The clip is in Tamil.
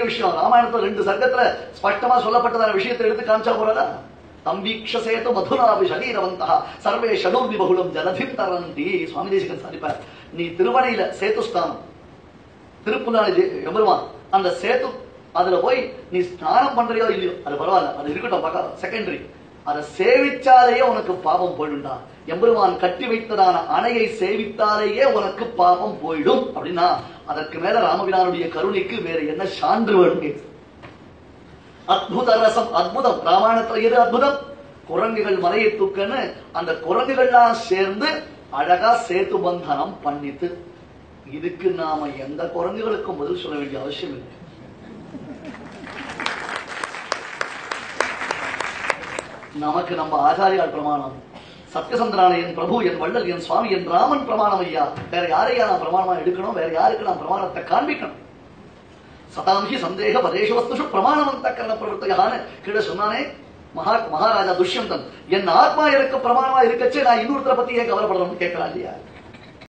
விஷயம் ராமாயணத்துல 2 சர்க்கத்துல ஸ்பஷ்டமா சொல்லப்பட்டதான விஷயத்தை எடுத்து காமிச்சா போறதா? தம்பீக்ஷசேது மதுராபி சரீரவந்தா சர்வே ஷடூர்பி பகுலம் ஜலதிம் தரந்தி. சுவாமி தேசிகன் சாதிப்பார், நீ திருவணையில சேத்துஸ்தானம் திருப்புலானி எம்பெருமான் அந்த சேத்து அதுல போய் நீ ஸ்நானம் பண்றியோ இல்லையோ அது பரவாயில்ல, அது இருக்கட்டும், பக்கம் செகண்டரி. அதை சேவிச்சாலேயே உனக்கு பாவம் போயிடும்டா. எம்பெருமான் கட்டி வைத்ததான அணையை சேவித்தாலேயே உனக்கு பாவம் போயிடும் அப்படின்னா அதற்கு மேல ராமபிரானுடைய கருணைக்கு வேற என்ன சான்று வேணும்? அத்புத ரசம், அற்புதம். ராமாயணத்துல எது அற்புதம்? குரங்குகள் மலையை தூக்கன்னு அந்த குரங்குகள்லாம் சேர்ந்து அழகா சேது பந்தனம் பண்ணித்து. இதுக்கு நாம எந்த குரங்குகளுக்கும் பதில் சொல்ல வேண்டிய அவசியம் இல்லை. நமக்கு நம்ம ஆச்சாரியால் பிரமாணம், சத்யசந்திரான என் பிரபு, என் வள்ளல், என் சுவாமி, என் ராமன் பிரமாணம் ஐயா. வேற யாரையா நான் பிரமாணமா எடுக்கணும்? வேற யாருக்கு நான் பிரமாணத்தை காண்பிக்கணும்? சதாம்ஹி சந்தேக பதேஷவஸ்து பிரமாணவந்த கர்ண பிரவர்த்தையான்னு கீழே சொன்னானே மகாராஜா துஷ்யந்தன். என் ஆத்மா எனக்கு பிரமாணமா இருக்கச்சே நான் இன்னொருத்தரை பத்தி ஏன் கவலைப்படுறோம்னு கேட்கலாம் இல்லையா?